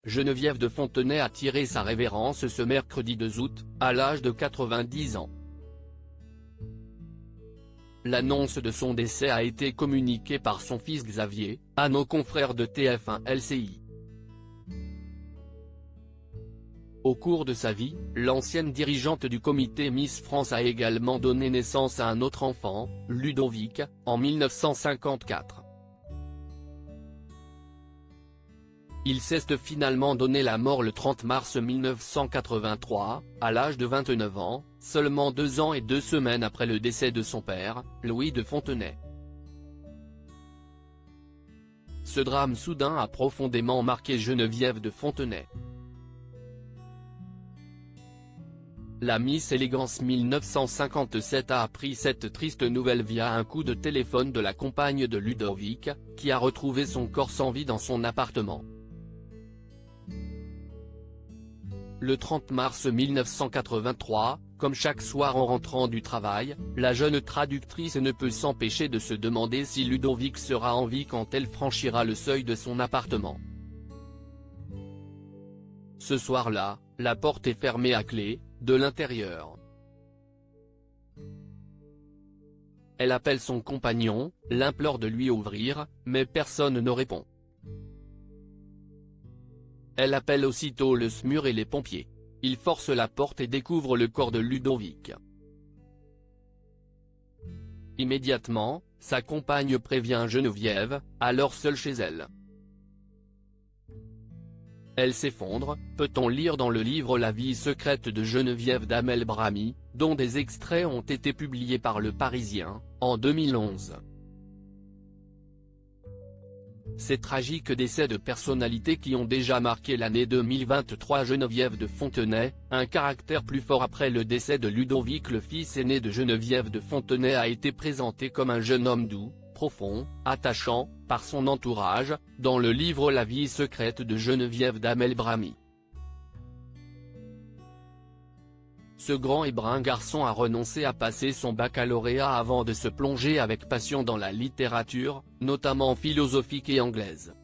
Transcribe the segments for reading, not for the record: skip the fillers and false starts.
Geneviève de Fontenay a tiré sa révérence ce mercredi 2 août, à l'âge de 90 ans. L'annonce de son décès a été communiquée par son fils Xavier, à nos confrères de TF1 LCI. Au cours de sa vie, l'ancienne dirigeante du comité Miss France a également donné naissance à un autre enfant, Ludovic, en 1954. Il s'est finalement donné la mort le 30 mars 1983, à l'âge de 29 ans, seulement 2 ans et 2 semaines après le décès de son père, Louis de Fontenay. Ce drame soudain a profondément marqué Geneviève de Fontenay. La Miss Élégance 1957 a appris cette triste nouvelle via un coup de téléphone de la compagne de Ludovic, qui a retrouvé son corps sans vie dans son appartement. Le 30 mars 1983, comme chaque soir en rentrant du travail, la jeune traductrice ne peut s'empêcher de se demander si Ludovic sera en vie quand elle franchira le seuil de son appartement. Ce soir-là, la porte est fermée à clé, de l'intérieur. Elle appelle son compagnon, l'implore de lui ouvrir, mais personne ne répond. Elle appelle aussitôt le SMUR et les pompiers. Ils forcent la porte et découvrent le corps de Ludovic. Immédiatement, sa compagne prévient Geneviève, alors seule chez elle. Elle s'effondre, peut-on lire dans le livre La vie secrète de Geneviève d'Amel Brahmi, dont des extraits ont été publiés par Le Parisien, en 2011. Ces tragiques décès de personnalités qui ont déjà marqué l'année 2023. Geneviève de Fontenay, un caractère plus fort après le décès de Ludovic. Le fils aîné de Geneviève de Fontenay a été présenté comme un jeune homme doux, profond, attachant, par son entourage, dans le livre La vie secrète de Geneviève d'Amel Brahmi. Ce grand et brun garçon a renoncé à passer son baccalauréat avant de se plonger avec passion dans la littérature, notamment philosophique et anglaise.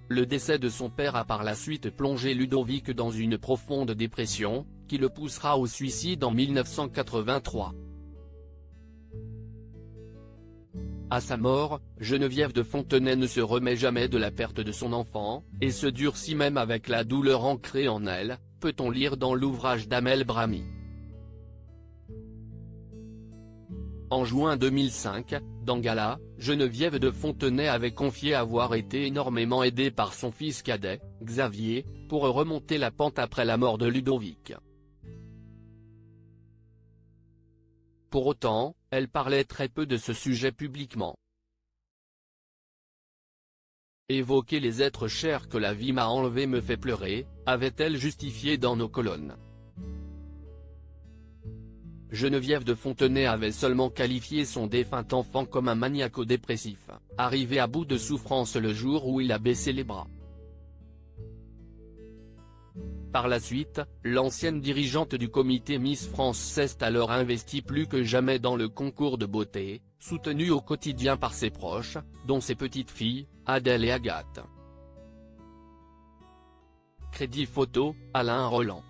Le décès de son père a par la suite plongé Ludovic dans une profonde dépression, qui le poussera au suicide en 1983. À sa mort, Geneviève de Fontenay ne se remet jamais de la perte de son enfant, et se durcit même avec la douleur ancrée en elle, peut-on lire dans l'ouvrage d'Amel Brahmi. En juin 2005, dans Gala, Geneviève de Fontenay avait confié avoir été énormément aidée par son fils cadet, Xavier, pour remonter la pente après la mort de Ludovic. Pour autant, elle parlait très peu de ce sujet publiquement. Évoquer les êtres chers que la vie m'a enlevés me fait pleurer, avait-elle justifié dans nos colonnes. Geneviève de Fontenay avait seulement qualifié son défunt enfant comme un maniaco-dépressif, arrivé à bout de souffrance le jour où il a baissé les bras. Par la suite, l'ancienne dirigeante du comité Miss France s'est alors investie plus que jamais dans le concours de beauté, soutenue au quotidien par ses proches, dont ses petites filles, Adèle et Agathe. Crédit photo, Alain Roland.